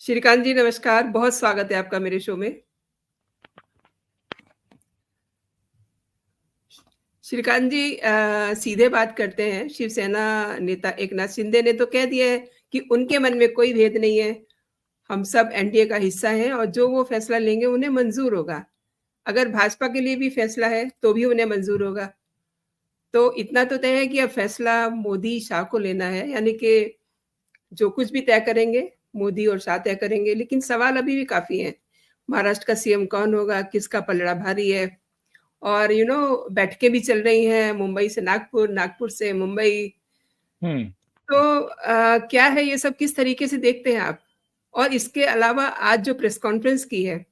श्रीकांत जी नमस्कार, बहुत स्वागत है आपका मेरे शो में। श्रीकांत जी सीधे बात करते हैं, शिवसेना नेता एकनाथ शिंदे ने तो कह दिया है कि उनके मन में कोई भेद नहीं है, हम सब एनडीए का हिस्सा हैं और जो वो फैसला लेंगे उन्हें मंज़ूर होगा। अगर भाजपा के लिए भी फैसला है, तो भी उन्हें मंज़ूर होगा। तो इतना तो तय है कि अब फैसला मोदी-शाह को लेना है, यानी कि जो कुछ भी तय करेंगे, मोदी और शाह तय करेंगे, लेकिन सवाल अभी भी काफ़ी हैं। महाराष्ट्र का सीएम कौन होगा? किसका पलड़ा भारी है? और बैठकें भी चल रही हैं, मुंबई से नागपुर, नागपुर से मुंबई। हम्म। तो क्या है ये सब, किस तरीके से देखते हैं आप? और इसके अलावा आज जो प्रेस कॉन्फ्रेंस की है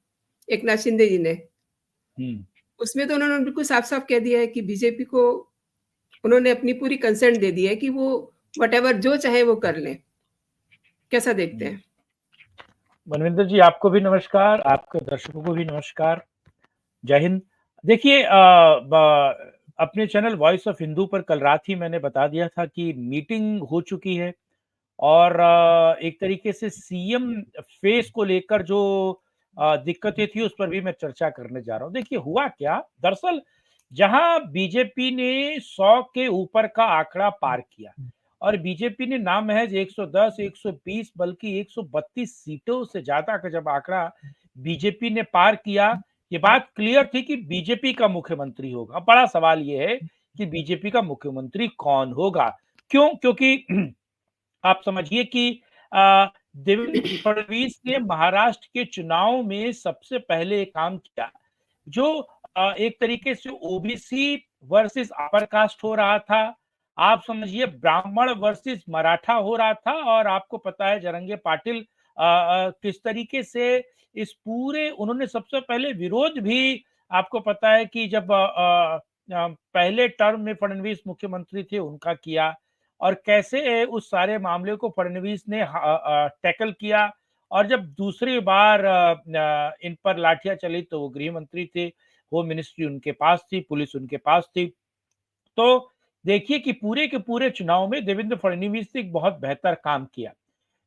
एकनाथ शिंदे जी ने, हम्म। उसमें तो उन्होंने बिल्कुल साफ-साफ कह दिया है कि बीजेपी को उन्होंने अपनी पूरी कंसेंट दे दी है कि वो व्हाटएवर जो चाहे वो कर लें। कैसा देखते हम्म। हैं? मनविंदर जी, आपको भी नमस्कार, आपके दर्शकों को भी नमस्कार। जय हिंद। देखिए, अपने चैनल वॉइस ऑफ हिंदू पर कल रात ही मैंने बता दिया था कि मीटिंग हो चुकी है और एक तरीके से सीएम फेस को लेकर जो दिक्कतें थी उस पर भी मैं चर्चा करने जा रहा हूँ। देखिए, हुआ क्या दरअसल, जहां बीजेपी ने 100 के ऊपर का आंकड़ा पार किया और बीजेपी ने ना महज 110, 120 बल्कि 132 सीटों से ज्यादा का जब आंकड़ा बीजेपी ने पार किया, ये बात क्लियर थी कि बीजेपी का मुख्यमंत्री होगा। बड़ा सवाल ये है कि बीजेपी का मुख्यमंत्री कौन होगा। क्यों? क्योंकि आप समझिए कि देवेंद्र फडणवीस ने महाराष्ट्र के चुनाव में सबसे पहले काम किया, जो एक तरीके से ओबीसी वर्सेस अपर कास्ट हो रहा था। आप समझिए ब्राह्मण वर्सेस मराठा हो रहा था। और आपको पता है जरंगे पाटिल किस तरीके से इस पूरे उन्होंने सबसे पहले विरोध भी, आपको पता है कि जब पहले टर्म में फडणवीस मुख्यमंत्री थे उनका किया और कैसे उस सारे मामले को फडणवीस ने टैकल किया। और जब दूसरी बार इन पर लाठियां चली तो वो गृह मंत्री थे, होम मिनिस्ट्री उनके पास थी, पुलिस उनके पास थी। तो देखिए कि पूरे के पूरे चुनाव में देवेंद्र फडणवीस ने एक बहुत बेहतर काम किया।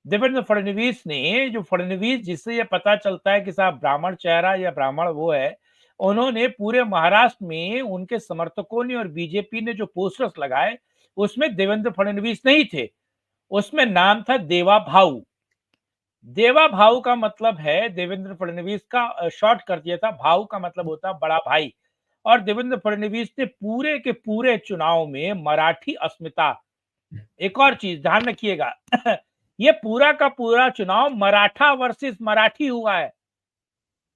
देवेंद्र फडणवीस ने जो फडणवीस जिससे ये पता चलता है कि साहब ब्राह्मण चेहरा या ब्राह्मण वो है, उन्होंने पूरे महाराष्ट्र में उनके समर्थकों ने और बीजेपी ने जो पोस्टर्स लगाए उसमें देवेंद्र फडणवीस नहीं थे, उसमें नाम था देवा भाऊ। देवा भाऊ का मतलब है देवेंद्र फडणवीस का शॉर्ट कर दिया था, भाऊ का मतलब होता बड़ा भाई। और देवेंद्र फडणवीस ने पूरे के पूरे चुनाव में मराठी अस्मिता, एक और चीज ध्यान रखिएगा ये पूरा का पूरा चुनाव मराठा वर्सेस मराठी हुआ है।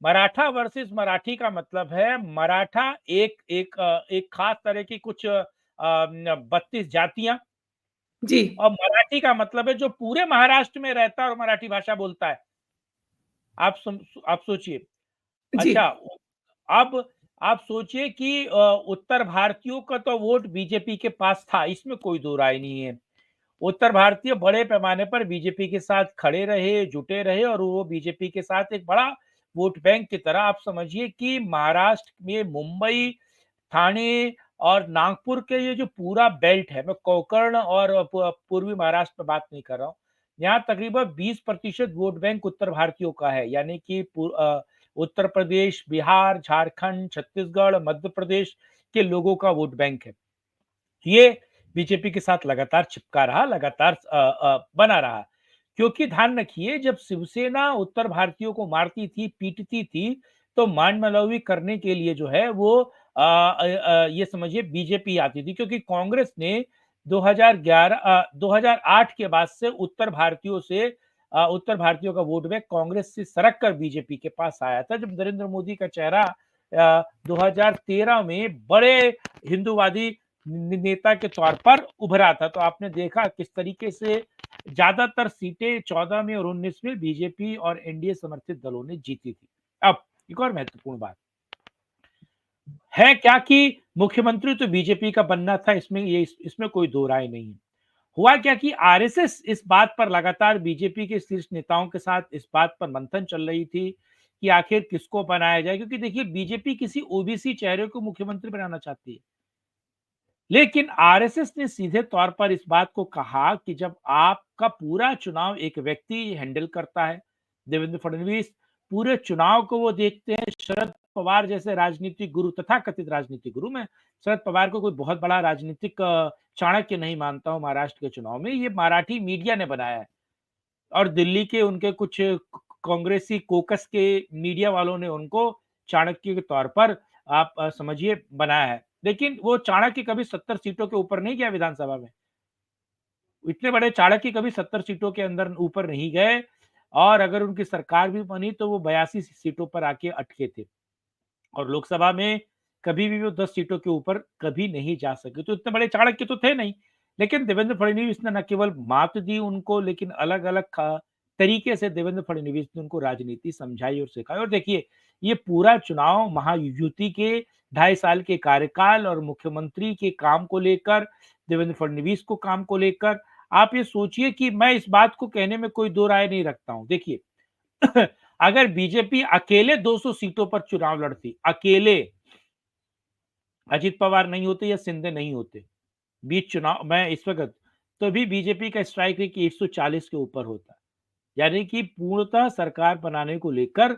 मराठा वर्सेस मराठी का मतलब है मराठा एक खास तरह की कुछ 32 जातियां, जी, और मराठी का मतलब है जो पूरे महाराष्ट्र में रहता है और मराठी भाषा बोलता है। आप सोचिए। जी। अच्छा, अब आप सोचिए कि उत्तर भारतीयों का तो वोट बीजेपी के पास था, इसमें कोई दो राय नहीं है। उत्तर भारतीय बड़े पैमाने पर बीजेपी के साथ खड़े रहे, जुटे रहे और वो बीजेपी के साथ एक बड़ा वोट बैंक की तरह, आप समझिए कि महाराष्ट्र में मुंबई, ठाणे और नागपुर के ये जो पूरा बेल्ट है, मैं कोंकण और पूर्वी महाराष्ट्र में बात नहीं कर रहा हूँ, यहाँ तकरीबन 20% वोट बैंक उत्तर भारतीयों का है। यानी कि उत्तर प्रदेश, बिहार, झारखंड, छत्तीसगढ़, मध्य प्रदेश के लोगों का वोट बैंक है। ये बीजेपी के साथ लगातार चिपका रहा, लगातार बना रहा। क्योंकि ध्यान रखिए, जब शिवसेना उत्तर भारतीयों को मारती थी, पीटती थी, तो मान मलौवी करने के लिए जो है वो ये समझिए बीजेपी आती थी। क्योंकि कांग्रेस ने 2008 के बाद से उत्तर भारतीयों का वोट बैंक कांग्रेस से सरक कर बीजेपी के पास आया था। जब नरेंद्र मोदी का चेहरा 2013 में बड़े हिंदूवादी नेता के तौर पर उभरा था, तो आपने देखा किस तरीके से ज्यादातर सीटें 14 में और 19 में बीजेपी और एनडीए समर्थित दलों ने जीती थी। अब एक और महत्वपूर्ण बात है क्या कि मुख्यमंत्री तो बीजेपी का बनना था, इसमें कोई दो राय नहीं है। हुआ क्या कि आरएसएस इस बात पर लगातार बीजेपी के शीर्ष नेताओं के साथ इस बात पर मंथन चल रही थी कि आखिर किसको बनाया जाए। क्योंकि देखिए, बीजेपी किसी ओबीसी चेहरे को मुख्यमंत्री बनाना चाहती है, लेकिन आरएसएस ने सीधे तौर पर इस बात को कहा कि जब आपका पूरा चुनाव एक व्यक्ति हैंडल करता है, देवेंद्र फडणवीस पूरे चुनाव को वो देखते हैं। शरद पवार जैसे राजनीतिक गुरु, तथाकथित राजनीतिक गुरु, मैं शरद पवार को कोई बहुत बड़ा राजनीतिक चाणक्य नहीं मानता हूँ महाराष्ट्र के चुनाव में, ये मराठी मीडिया ने बनाया है और दिल्ली के उनके कुछ कांग्रेसी कोकस के मीडिया वालों ने उनको चाणक्य के तौर पर आप समझिए बनाया है। लेकिन वो चाणक्य कभी 70 सीटों के ऊपर नहीं गया विधानसभा में। इतने बड़े चाणक्य कभी 70 सीटों के अंदर ऊपर नहीं गए और अगर उनकी सरकार भी बनी तो वो 82 सीटों पर आके अटके थे और लोकसभा में कभी भी वो 10 सीटों के ऊपर कभी नहीं जा सके। तो इतने बड़े चाणक्य तो थे नहीं। लेकिन देवेंद्र फडणवीस ने न केवल मात दी उनको, लेकिन अलग-अलग तरीके से देवेंद्र फडणवीस ने उनको राजनीति समझाई और सिखाई। और देखिए, ये पूरा चुनाव महायुति के 2.5 साल के कार्यकाल और मुख्यमंत्री के काम को लेकर, देवेंद्र फडणवीस को काम को लेकर, आप ये सोचिए कि मैं इस बात को कहने में कोई दो राय नहीं रखता हूँ। देखिए अगर बीजेपी अकेले 200 सीटों पर चुनाव लड़ती, अकेले, अजित पवार नहीं होते या शिंदे नहीं होते बीच चुनाव में इस वक्त, तो भी बीजेपी का स्ट्राइक रेट 140 के ऊपर होता। यानी कि पूर्णतः सरकार बनाने को लेकर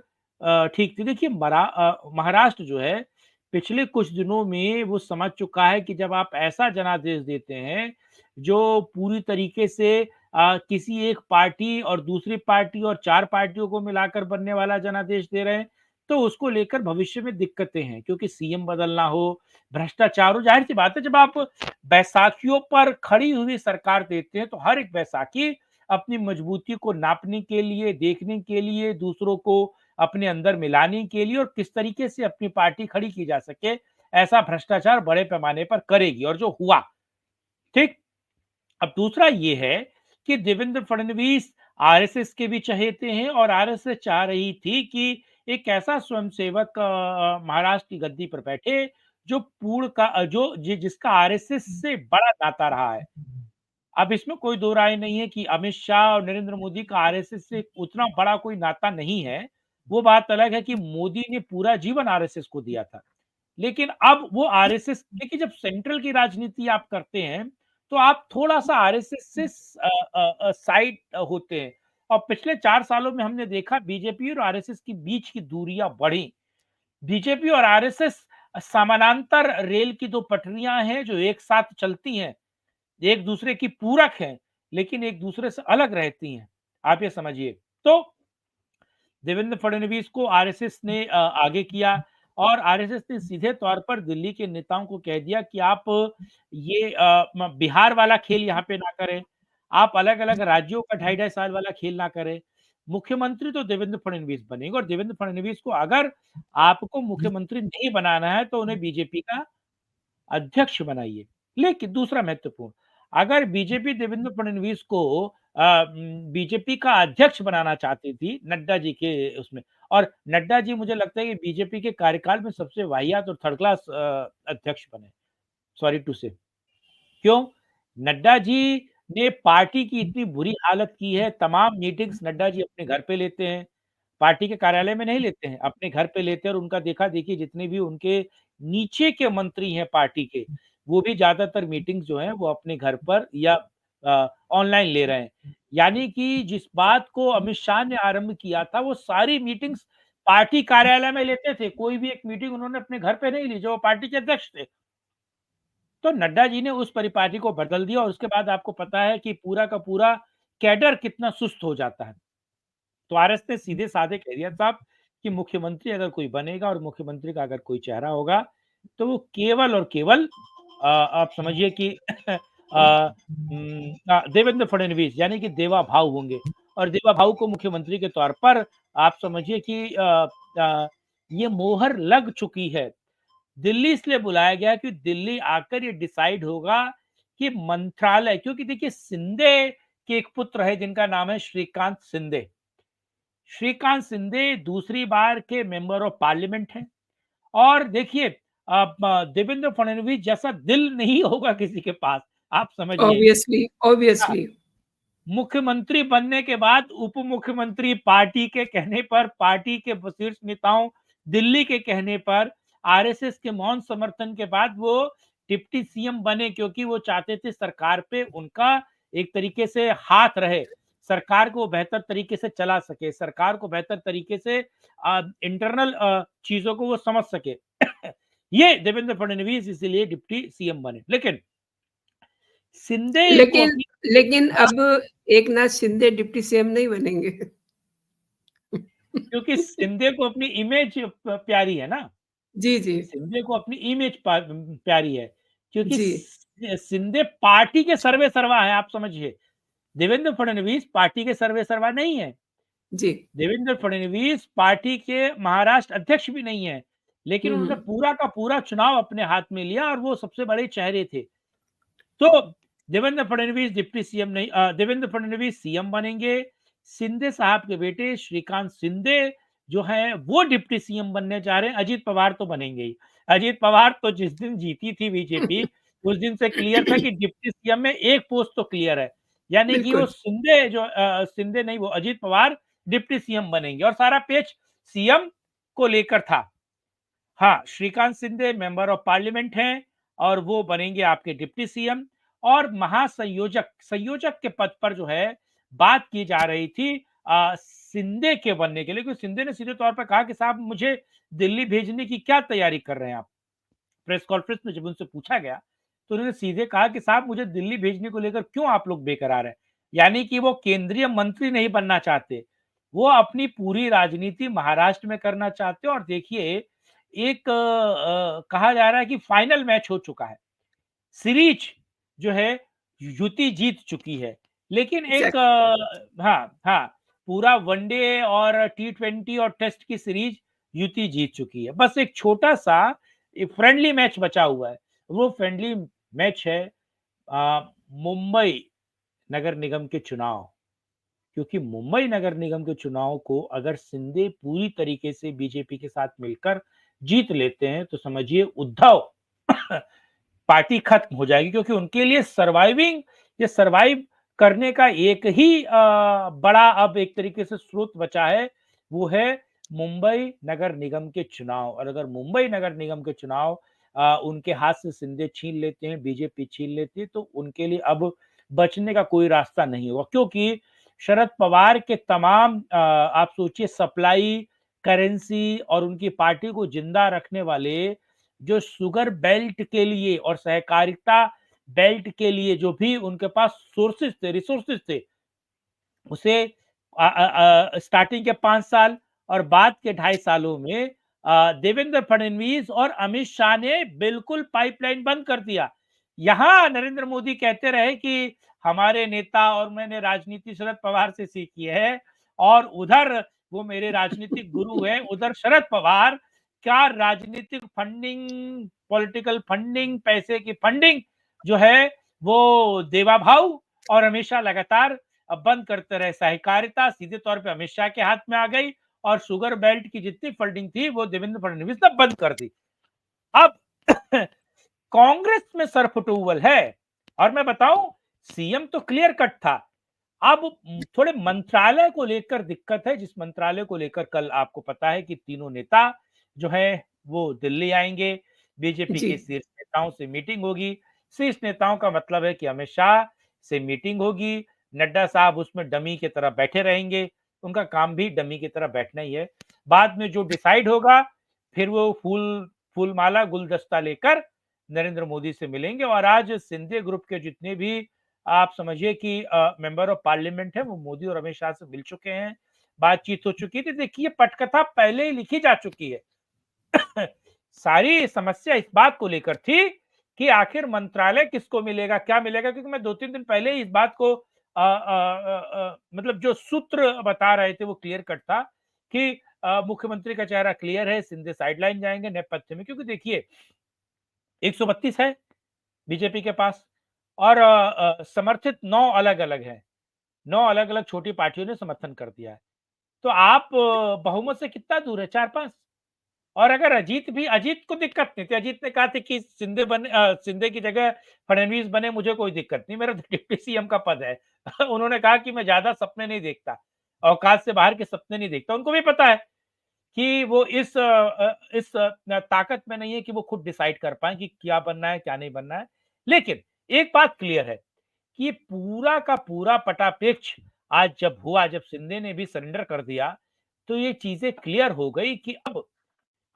ठीक थी। देखिए महाराष्ट्र जो है पिछले कुछ दिनों में वो समझ चुका है कि जब आप ऐसा जनादेश देते हैं जो पूरी तरीके से किसी एक पार्टी और दूसरी पार्टी और 4 पार्टियों को मिलाकर बनने वाला जनादेश दे रहे हैं, तो उसको लेकर भविष्य में दिक्कतें हैं क्योंकि सीएम बदलना हो, भ्रष्टाचार हो, ज़ाहिर-सी बात है जब आप बैसाखियों पर खड़ी हुई सरकार देते हैं तो हर एक बैसाखी अपनी मजबूती को नापने के लिए, देखने के लिए, दूसरों को अपने अंदर मिलाने के लिए और किस तरीके से अपनी पार्टी खड़ी की जा सके, ऐसा भ्रष्टाचार बड़े पैमाने पर करेगी और जो हुआ, ठीक? अब दूसरा ये है कि देवेंद्र फडणवीस आरएसएस के भी चहेते हैं और आरएसएस चाह रही थी कि एक ऐसा स्वयंसेवक महाराष्ट्र की गद्दी पर बैठे जो पूर्ण का जो जिसका आरएसएस से बड़ा नाता रहा है। अब इसमें कोई दो राय नहीं है कि अमित शाह और नरेंद्र मोदी का आरएसएस से उतना बड़ा कोई नाता नहीं है। वो बात अलग है कि मोदी ने पूरा जीवन आरएसएस को दिया था। लेकिन अब वो आरएसएस देखिए जब सेंट्रल की राजनीति आप करते हैं, तो आप थोड़ा-सा आरएसएस से साइड होते हैं और पिछले 4 सालों में हमने देखा बीजेपी और आरएसएस के बीच की दूरियां बढ़ी। बीजेपी और आरएसएस समानांतर रेल की 2 पटरियां हैं जो एक साथ चलती हैं। एक दूसरे की पूरक हैं, लेकिन एक दूसरे से अलग रहती हैं। आप ये समझिए। तो देवेंद्र फडणवीस को आरएसएस ने आगे किया और आरएसएस ने सीधे तौर पर दिल्ली के नेताओं को कह दिया कि आप ये बिहार वाला खेल यहाँ पे ना करें। आप अलग-अलग राज्यों का 2.5 साल वाला खेल ना करें। मुख्यमंत्री तो देवेंद्र फडणवीस बनेंगे और देवेंद्र फडणवीस को अगर आपको मुख्यमंत्री नहीं बनाना है, तो उन्हें बीजेपी का अध्यक्ष बनाइए। लेकिन दूसरा महत्वपूर्ण, अगर बीजेपी देवेंद्र फडणवीस को बीजेपी का अध्यक्ष बनाना चाहती थी नड्डा जी के उसमें, और नड्डा जी मुझे लगता है कि बीजेपी के कार्यकाल में सबसे वाहियात और थर्ड क्लास अध्यक्ष बने। सॉरी टू से। क्यों? नड्डा जी ने पार्टी की इतनी बुरी हालत की है, तमाम मीटिंग्स नड्डा जी अपने घर पे लेते हैं। पार्टी के कार्यालय में नहीं लेते हैं, अपने घर पे लेते हैं और उनका देखा-देखी जितने भी उनके नीचे के मंत्री हैं पार्टी के, वो भी ज़्यादातर मीटिंग्स जो हैं वो अपने घर पर या ऑनलाइन ले रहे हैं। यानी कि जिस बात को अमित शाह ने आरंभ किया था, वो सारी मीटिंग्स पार्टी कार्यालय में लेते थे। कोई भी एक मीटिंग उन्होंने अपने घर पे नहीं ली, जो पार्टी के अध्यक्ष थे। तो नड्डा जी ने उस परिपाटी को बदल दिया और उसके बाद आपको पता है कि पूरा का पूरा कैडर कितना सुस्त हो जाता है। तो आरएस ने सीधे-साधे कह दिया साहब कि मुख्यमंत्री अगर कोई बनेगा और मुख्यमंत्री का अगर कोई चेहरा होगा, तो वो केवल और केवल आप समझिए कि देवेंद्र फडणवीस यानी कि देवा भाऊ होंगे और देवा भाऊ को मुख्यमंत्री के तौर पर आप समझिए कि ये मोहर लग चुकी है। दिल्ली इसलिए बुलाया गया कि दिल्ली आकर ये डिसाइड होगा कि मंत्रालय, क्योंकि देखिए शिंदे के एक पुत्र है जिनका नाम है श्रीकांत शिंदे। श्रीकांत शिंदे दूसरी बार के मेंबर ऑफ पार्लियामेंट हैं और देखिए देवेंद्र फडणवीस जैसा दिल नहीं होगा किसी के पास, आप समझिए। ऑब्वियसली, हाँ, ऑब्वियसली। मुख्यमंत्री बनने के बाद उप मुख्यमंत्री पार्टी के कहने पर, पार्टी के शीर्ष नेताओं दिल्ली के कहने पर, आरएसएस के मौन समर्थन के बाद वो डिप्टी सीएम बने क्योंकि वो चाहते थे सरकार पे उनका एक तरीके से हाथ रहे। सरकार को बेहतर तरीके से चला सके, सरकार को बेहतर तरीके से इंटरनल चीज़ों को वो समझ सके। ये देवेंद्र फडणवीस इसीलिए डिप्टी सीएम बने। लेकिन शिंदे को लेकिन अपनी लेकिन हाँ, अब एकनाथ शिंदे डिप्टी सीएम नहीं बनेंगे। क्योंकि शिंदे को अपनी इमेज प्यारी है ना। जी, जी। शिंदे को अपनी इमेज प्यारी है, क्योंकि जी। शिंदे पार्टी के सर्वे सर्वा है, आप समझिए। देवेंद्र फडणवीस पार्टी के सर्वे सर्वा नहीं है। जी। देवेंद्र फडणवीस पार्टी के महाराष्ट्र अध्यक्ष भी नहीं है, लेकिन हुँ, उन्होंने हुँ। पूरा का पूरा चुनाव अपने हाथ में लिया और वो सबसे बड़े चेहरे थे। तो देवेंद्र फडणवीस डिप्टी सीएम नहीं, देवेंद्र फडणवीस सीएम बनेंगे। शिंदे साहब के बेटे श्रीकांत शिंदे जो हैं वो डिप्टी सीएम बनने जा रहे हैं। अजीत पवार तो बनेंगे ही। अजीत पवार तो जिस दिन जीती थी बीजेपी, उस दिन से क्लियर था कि डिप्टी सीएम में एक पोस्ट तो क्लियर है। यानी कि वो बिल्कुल। शिंदे जो शिंदे नहीं, वो अजीत पवार डिप्टी सीएम बनेंगे और सारा पेच सीएम को लेकर था। हाँ, Shrikant Shinde member of parliament हैं और वो बनेंगे आपके डिप्टी सीएम। और महासंयोजक संयोजक के पद पर जो है बात की जा रही थी शिंदे के बनने के लिए, क्योंकि शिंदे ने सीधे तौर पर कहा कि साहब मुझे दिल्ली भेजने की क्या तैयारी कर रहे हैं आप। प्रेस कॉन्फ्रेंस में जब उनसे पूछा गया तो उन्होंने सीधे कहा कि साहब मुझे दिल्ली भेजने को लेकर क्यों आप लोग बेकरार हैं। यानी कि वो केंद्रीय मंत्री नहीं बनना चाहते, वो अपनी पूरी राजनीति महाराष्ट्र में करना चाहते हो। और देखिए एक कहा जा रहा है कि फाइनल मैच हो चुका है, सीरीज जो है युति जीत चुकी है। लेकिन एक एग्ज़ैक्टली। हाँ, हाँ, पूरा वनडे और टी20 और टेस्ट की सीरीज युति जीत चुकी है। बस एक छोटा-सा एक फ्रेंडली मैच बचा हुआ है। वो फ्रेंडली मैच है मुंबई नगर निगम के चुनाव। क्योंकि मुंबई नगर निगम के चुनाव को अगर शिंदे पूरी तरीके से बीजेपी के साथ मिलकर जीत लेते हैं तो समझिए उद्धव पार्टी खत्म हो जाएगी, क्योंकि उनके लिए सर्वाइव करने का एक ही बड़ा अब एक तरीके से स्रोत बचा है, वो है मुंबई नगर निगम के चुनाव। और अगर मुंबई नगर निगम के चुनाव उनके हाथ से शिंदे छीन लेते हैं, बीजेपी छीन लेती है, तो उनके लिए अब बचने का कोई रास्ता नहीं होगा। क्योंकि शरद पवार के तमाम आप सोचिए सप्लाई, करेंसी और उनकी पार्टी को जिंदा रखने वाले जो शुगर बेल्ट के लिए और सहकारिता बेल्ट के लिए जो भी उनके पास सोर्सेस थे, रिसोर्सेस थे, उसे स्टार्टिंग के 5 साल और बाद के 2.5 सालों में देवेंद्र फडणवीस और अमित शाह ने बिल्कुल पाइपलाइन बंद कर दिया। यहाँ नरेंद्र मोदी कहते रहे कि हमारे नेता और मैंने राजनीति शरद पवार से सीखी है, और उधर वो मेरे राजनीतिक गुरु हैं, उधर शरद पवार क्या राजनीतिक फंडिंग, पॉलिटिकल फंडिंग, पैसे की फंडिंग जो है वो देवा भाऊ और हमेशा लगातार बंद करते रहे। सहकारिता सीधे तौर पे अमित शाह के हाथ में आ गई और शुगर बेल्ट की जितनी फंडिंग थी वो देवेंद्र फडणवीस ने बंद कर दी। अब कांग्रेस में सरफुटूवल है। और मैं बताऊं, सीएम तो क्लियर कट था। अब थोड़े मंत्रालय को लेकर दिक्कत है, जिस मंत्रालय को लेकर कल आपको पता है कि तीनों नेता जो है वो दिल्ली आएंगे, बीजेपी जी। के शीर्ष नेताओं से मीटिंग होगी। शीर्ष नेताओं का मतलब है कि अमित शाह से मीटिंग होगी, नड्डा साहब उसमें डमी की तरह बैठे रहेंगे, उनका काम भी डमी की तरह बैठना ही है। बाद में जो डिसाइड होगा फिर वो फूलमाला गुलदस्ता लेकर नरेंद्र मोदी से मिलेंगे। और आज सिंधे ग्रुप के जितने भी आप समझिए कि मेंबर ऑफ पार्लियामेंट है वो मोदी और अमित शाह से मिल चुके हैं, बातचीत हो चुकी थी। देखिए पटकथा पहले ही लिखी जा चुकी है। सारी समस्या इस बात को लेकर थी कि आखिर मंत्रालय किसको मिलेगा, क्या मिलेगा, क्योंकि मैं 2-3 दिन पहले ही इस बात को मतलब जो सूत्र बता रहे थे वो क्लियर कट था कि मुख्यमंत्री का चेहरा क्लियर है, सिंधे साइडलाइन जाएंगे नेपथ्य में। क्योंकि देखिए 132 है बीजेपी के पास और समर्थित 9 अलग-अलग हैं। 9 अलग-अलग छोटी पार्टियों ने समर्थन कर दिया है। तो आप बहुमत से कितना दूर है, 4-5। और अगर अजीत को दिक्कत नहीं थी, अजीत ने कहा था कि शिंदे की जगह फडणवीस बने, मुझे कोई दिक्कत नहीं, मेरा डिप्टी सीएम का पद है। उन्होंने कहा कि मैं ज्यादा सपने नहीं देखता, औकात से बाहर के सपने नहीं देखता। उनको भी पता है कि वो इस ताकत में नहीं है कि वो खुद डिसाइड कर पाए कि क्या बनना है क्या नहीं बनना है। लेकिन एक बात क्लियर है कि पूरा का पूरा पटापेच आज जब हुआ, जब शिंदे ने भी सरेंडर कर दिया, तो ये चीज़ें क्लियर हो गई कि अब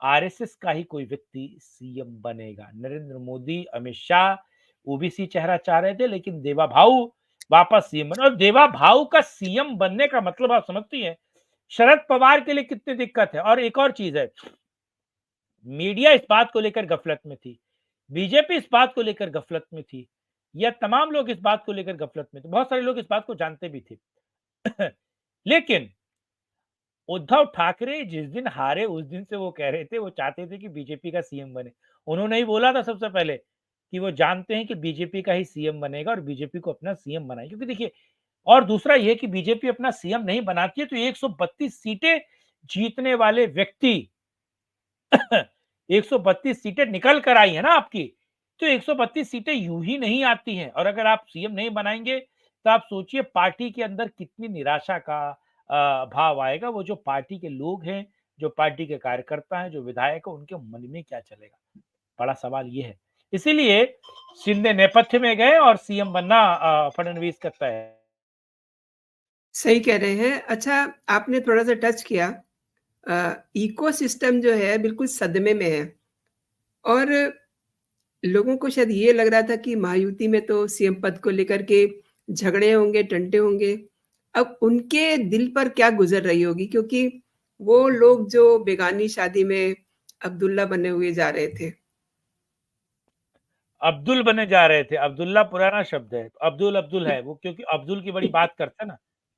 आरएसएस का ही कोई व्यक्ति सीएम बनेगा। नरेंद्र मोदी, अमित शाह ओबीसी चेहरा चाह रहे थे, लेकिन देवा भाऊ वापस सीएम बने और देवा भाऊ का सीएम बनने का मतलब आप समझती हैं, शरद पवार के लिए कितनी दिक्कत है। और एक और चीज़ है, मीडिया इस बात को लेकर गफलत में थी, बीजेपी इस बात को लेकर गफलत में थी, या तमाम लोग इस बात को लेकर गफलत में थे। बहुत सारे लोग इस बात को जानते भी थे। लेकिन उद्धव ठाकरे जिस दिन हारे उस दिन से वो कह रहे थे, वो चाहते थे कि बीजेपी का सीएम बने। उन्होंने ही बोला था सबसे पहले कि वो जानते हैं कि बीजेपी का ही सीएम बनेगा और बीजेपी को अपना सीएम बनाएंगे। क्योंकि देखिए, और दूसरा ये कि बीजेपी अपना सीएम नहीं बनाती है तो 132 सीटें जीतने वाले व्यक्ति 132 सीटें निकल कर आई है ना आपकी, तो 132 सीटें यूं ही नहीं आती हैं। और अगर आप सीएम नहीं बनाएंगे तो आप सोचिए पार्टी के अंदर कितनी निराशा का भाव आएगा। वो जो पार्टी के लोग हैं, जो पार्टी के कार्यकर्ता हैं, जो विधायक हैं, उनके मन में क्या चलेगा, बड़ा सवाल ये है। इसीलिए शिंदे नेपथ्य में गए और सीएम बनना फडणवीस का तय है। सही कह रहे हैं। अच्छा, आपने थोड़ा-सा टच किया इकोसिस्टम जो है बिल्कुल सदमे में है और लोगों को शायद ये लग रहा था कि महायुति में तो सीएम पद को लेकर के झगड़े होंगे, टंटे होंगे। अब उनके दिल पर क्या गुज़र रही होगी क्योंकि वो लोग जो बेगानी शादी में अब्दुल्ला बने हुए जा रहे थे। अब्दुल बने जा रहे थे, अब्दुल्ला पुराना शब्द है, अब्दुल अब्दुल है वो, क्योंकि अब्दुल की बड़ी बात करते हैं ना,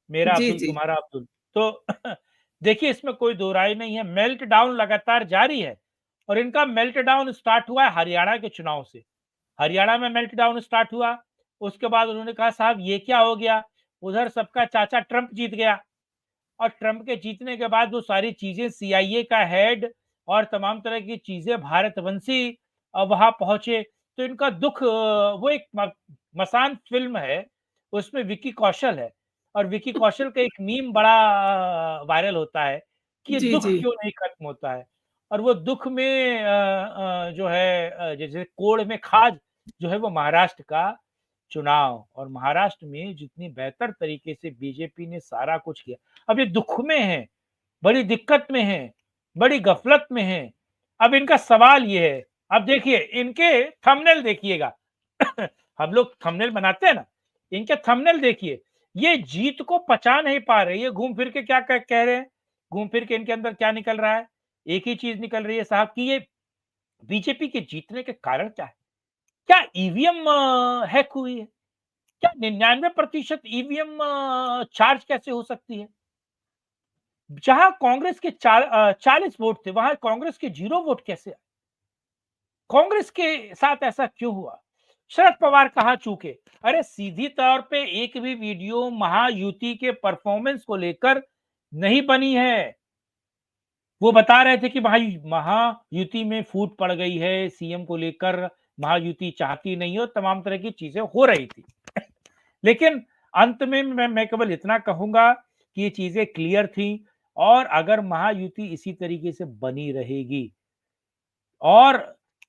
मेरा जी, अब्दुल जी। तुम्हारा अब्दुल। तो देखिए इसमें कोई दो राय नहीं है, मेल्ट डाउन लगातार जारी है और इनका मेल्ट डाउन स्टार्ट हुआ है हरियाणा के चुनाव से। हरियाणा में मेल्ट डाउन स्टार्ट हुआ, उसके बाद उन्होंने कहा साहब ये क्या हो गया, उधर सबका चाचा ट्रंप जीत गया और ट्रंप के जीतने के बाद वो सारी चीजें सीआईए का हेड और तमाम तरह की चीजें भारतवंशी वहां पहुंचे। तो इनका दुख वो एक मसान फिल्म है, उसमें विकी कौशल है और विकी कौशल का एक मीम बड़ा वायरल होता है कि ये जी, दुख जी। क्यों नहीं खत्म होता है। और वो दुख में जो है जैसे कोड़ में खाज जो है वो महाराष्ट्र का चुनाव, और महाराष्ट्र में जितनी बेहतर तरीके से बीजेपी ने सारा कुछ किया, अब ये दुख में है, बड़ी दिक्कत में है, बड़ी गफलत में है। अब इनका सवाल ये है, अब देखिए इनके थंबनेल देखिएगा। हम लोग थंबनेल बनाते हैं ना, इनके थंबनेल देखिए, ये जीत को पचा नहीं पा रहे, ये घूम फिर के क्या कह रहे हैं, घूम फिर के इनके अंदर क्या निकल रहा है, एक ही चीज निकल रही है साहब कि ये बीजेपी के जीतने के कारण क्या है, क्या ईवीएम हैक हुई है, क्या 99% ईवीएम चार्ज कैसे हो सकती है? जहां कांग्रेस के 40 वोट थे, वहां कांग्रेस के 0 वोट कैसे आए? कांग्रेस के साथ ऐसा क्यों हुआ? शरद पवार कहां चूके? अरे सीधी तौर पे एक भी वीडियो महायुति के परफॉर्मेंस को लेकर नहीं बनी है। वो बता रहे थे कि महायुति में फूट पड़ गई है, सीएम को लेकर महायुति चाहती नहीं है और तमाम तरह की चीजें हो रही थी। लेकिन अंत में मैं केवल इतना कहूंगा कि ये चीजें क्लियर थी और अगर महायुति इसी तरीके से बनी रहेगी और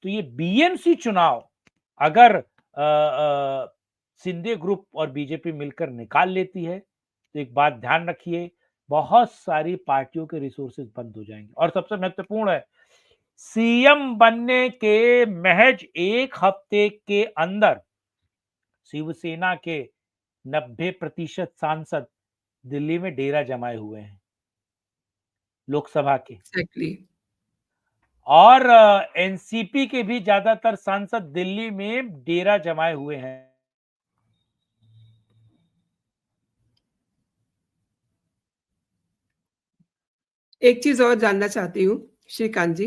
तो ये बीएमसी चुनाव अगर सिंधे ग्रुप और बीजेपी मिलकर निकाल लेती है तो एक बात ध्यान रखिए, बहुत सारी पार्टियों के रिसोर्सेज बंद हो जाएंगे। और सबसे महत्वपूर्ण है, सीएम बनने के महज एक हफ्ते के अंदर शिवसेना के 90% सांसद दिल्ली में डेरा जमाए हुए हैं लोकसभा के, एग्ज़ैक्टली। और एनसीपी के भी ज्यादातर सांसद दिल्ली में डेरा जमाए हुए हैं। एक चीज़ और जानना चाहती हूँ, श्रीकांत जी,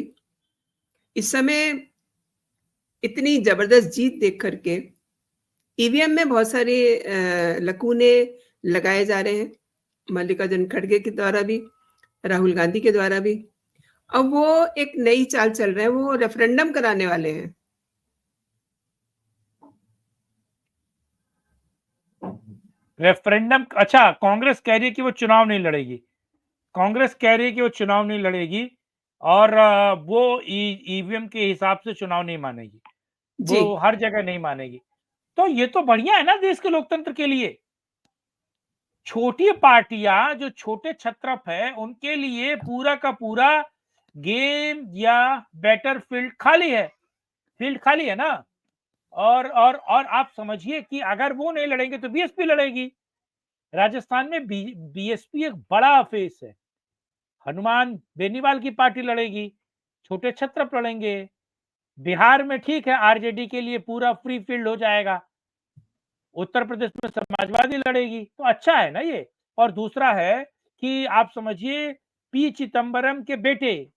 इस समय इतनी ज़बरदस्त जीत देख कर के ईवीएम में बहुत सारे लकूने लगाए जा रहे हैं, मल्लिकार्जुन खड़गे के द्वारा भी, राहुल गांधी के द्वारा भी। अब वो एक नई चाल चल रहे हैं, वो रेफरेंडम कराने वाले हैं। रेफरेंडम, अच्छा कांग्रेस कह रही है कि वो चुनाव नहीं लड़ेगी, कांग्रेस कह रही है कि वो चुनाव नहीं लड़ेगी और वो ईवीएम के हिसाब से चुनाव नहीं मानेगी, जी। वो हर जगह नहीं मानेगी। तो ये तो बढ़िया है ना देश के लोकतंत्र के लिए। छोटी पार्टियां जो छोटे छत्रप है उनके लिए पूरा का पूरा गेम या बैटर फील्ड खाली है ना। और आप समझिए कि अगर वो नहीं लड़ेंगे तो बीएसपी लड़ेगी। राजस्थान में बीएसपी एक बड़ा फेस है। हनुमान बेनीवाल की पार्टी लड़ेगी, छोटे छत्रप लड़ेंगे। बिहार में ठीक है, आरजेडी के लिए पूरा फ्री फील्ड हो जाएगा। उत्तर प्रदेश में समाजवादी लड़ेगी, तो अच्छा है ना ये। और दूसरा है कि आप समझिए पी चिदम्बरम के बेटे जी,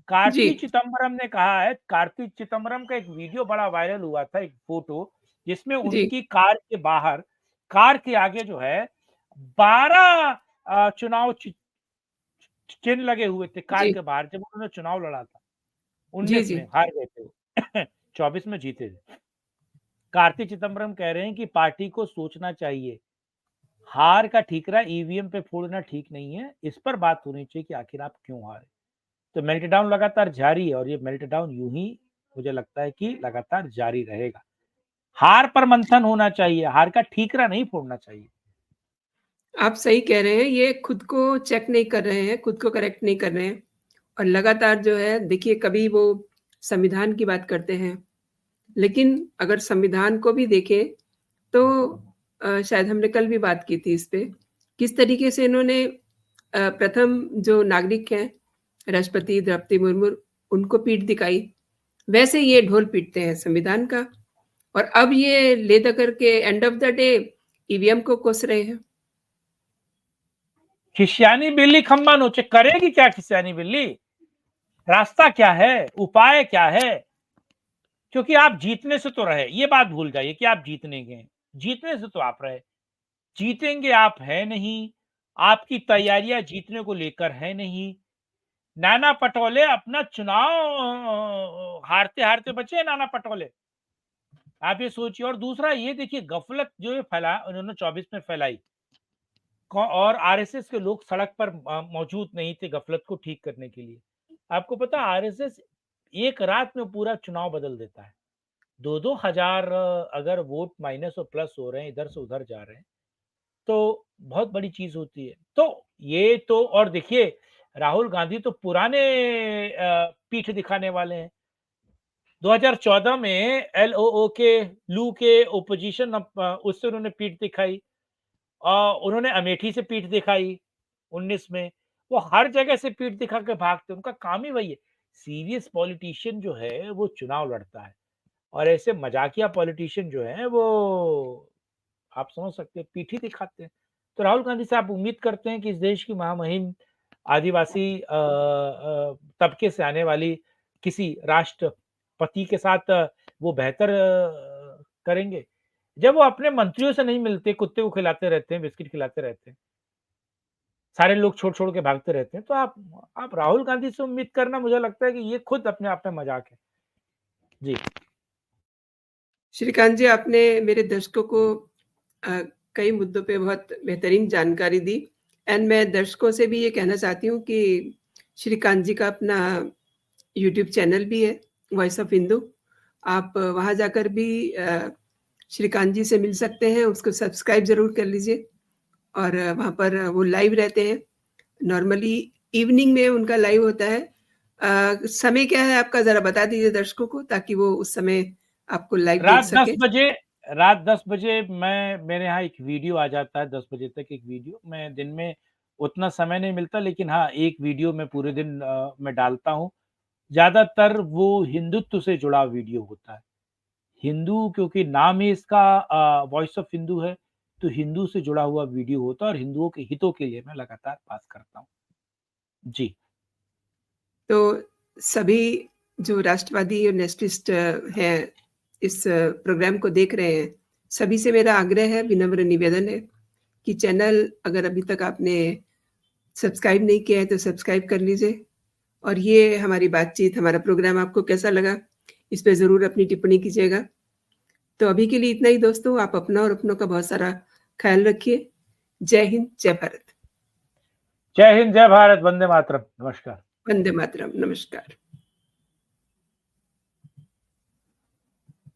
कार्ति चिदम्बरम ने कहा है, कार्ति चिदम्बरम का एक वीडियो बड़ा वायरल हुआ था, एक फोटो, जिसमें जी, उनकी कार के बाहर, कार के आगे जो है 12 चुनाव चिन्ह लगे हुए थे कार जी, के बाहर, जब उन्होंने चुनाव लड़ा था। जी, 19 जी। में हार गए थे वो 24 में जीते थे। कार्ति चिदम्बरम कह रहे हैं कि पार्टी को सोचना चाहिए, हार का ठीकरा ईवीएम पे फोड़ना ठीक नहीं है। इस पर बात होनी चाहिए कि आखिर आप क्यों हारे। तो मेल्टडाउन लगातार जारी है और ये मेल्टडाउन यूं ही मुझे लगता है कि लगातार जारी रहेगा। हार पर मंथन होना चाहिए, हार का ठीकरा नहीं फोड़ना चाहिए। आप सही कह रहे हैं, ये खुद को चेक नहीं कर रहे हैं, खुद को करेक्ट नहीं कर रहे हैं और लगातार जो है देखिए कभी वो संविधान की बात करते हैं, लेकिन अगर संविधान को भी देखें तो शायद हमने कल भी बात की थी इस पे, किस तरीके से इन्होंने प्रथम जो नागरिक हैं, राष्ट्रपति द्रौपदी मुर्मू, उनको पीठ दिखाई, वैसे ये ढोल पीटते हैं संविधान का और अब ये ले दे करके end of the day EVM को कोस रहे हैं। खिसियानी बिल्ली खंबा नोचे, करेगी क्या खिसियानी बिल्ली? रास्ता क्या है, उपाय क्या है? क्योंकि आप जीतने से तो रहे, ये बात भूल जाइए कि आप जीतने गए, जीतने से तो आप रहे, जीतेंगे आप है नहीं। आपकी तैयारियां जीतने को लेकर है नहीं। नाना पटोले अपना चुनाव हारते हारते बचे, नाना पटोले, आप ये सोचिए। और दूसरा ये देखिए, गफलत जो ये फैला उन्होंने 24 में फैलाई, और आरएसएस के लोग सड़क पर मौजूद नहीं थे गफलत को ठीक करने के लिए। आपको पता, आरएसएस एक रात में पूरा चुनाव बदल देता है। 2-2 हजार अगर वोट माइनस और प्लस हो रहे हैं, इधर से उधर जा रहे हैं, तो बहुत बड़ी चीज होती है। तो ये तो, और देखिए राहुल गांधी तो पुराने पीठ दिखाने वाले हैं। 2014 में एलओओ के लू के ओपोजिशन, उससे उन्होंने पीठ दिखाई, उन्होंने अमेठी से पीठ दिखाई 19 में। वो हर जगह से पीठ दिखा के भागते, उनका काम ही वही है। सीरियस पॉलिटिशियन जो है वो चुनाव लड़ता है, और ऐसे मजाकिया पॉलिटिशियन जो है वो, आप समझ सकते हैं, पीठ ही दिखाते हैं। तो राहुल गांधी से आप उम्मीद करते हैं कि इस देश की महामहिम आदिवासी तबके से आने वाली किसी राष्ट्रपति के साथ वो बेहतर करेंगे। जब वो अपने मंत्रियों से नहीं मिलते, कुत्ते को खिलाते रहते हैं, बिस्किट खिलाते रहते हैं, सारे लोग छोड़-छोड़ के भागते रहते हैं, तो आप राहुल गांधी से उम्मीद करना, मुझे लगता है कि ये खुद अपने आप में मजाक है। जी। श्रीकांत जी, आपने मेरे दर्शकों को अ, कई मुद्दों पे बहुत बेहतरीन जानकारी दी एंड मैं दर्शकों से भी ये कहना चाहती हूँ कि श्रीकांत जी का अपना यूट्यूब चैनल भी है, वॉइस ऑफ हिंदू। आप वहाँ जाकर भी श्रीकांत जी से मिल सकते हैं, उसको सब्सक्राइब ज़रूर कर लीजिए और वहाँ पर वो लाइव रहते हैं। नॉर्मली इवनिंग में उनका लाइव होता है। समय क्या है आपका ज़रा बता दीजिए दर्शकों को ताकि वो उस समय आपको लाइव देख रात 10 सकें। बजे, रात 10 बजे मैं, मेरे यहाँ एक वीडियो आ जाता है, 10 बजे तक एक वीडियो। मैं दिन में उतना समय नहीं मिलता, लेकिन हाँ, एक वीडियो मैं पूरे दिन मैं डालता हूँ। ज़्यादातर वो हिंदुत्व से जुड़ा वीडियो होता है। हिंदू, क्योंकि नाम ही इसका वॉइस ऑफ हिंदू है, तो हिंदू से जुड़ा हुआ वीडियो होता है और हिंदुओं के हितों के लिए मैं लगातार बात करता हूँ। जी। तो सभी जो राष्ट्रवादी और नेशनलिस्ट हैं, इस प्रोग्राम को देख रहे हैं, सभी से मेरा आग्रह है, विनम्र निवेदन है कि चैनल अगर अभी तक आपने सब्सक्राइब नहीं किया है तो सब्सक्राइब कर लीजिए और ये हमारी बातचीत, हमारा प्रोग्राम आपको कैसा लगा, इस पे ज़रूर अपनी टिप्पणी कीजिएगा। तो अभी के लिए इतना ही दोस्तों, आप अपना और अपनों का बहुत सारा ख़्याल रखिए। जय हिंद, जय भारत। जय हिंद, जय भारत, वंदे मातरम। नमस्कार। वंदे मातरम। नमस्कार।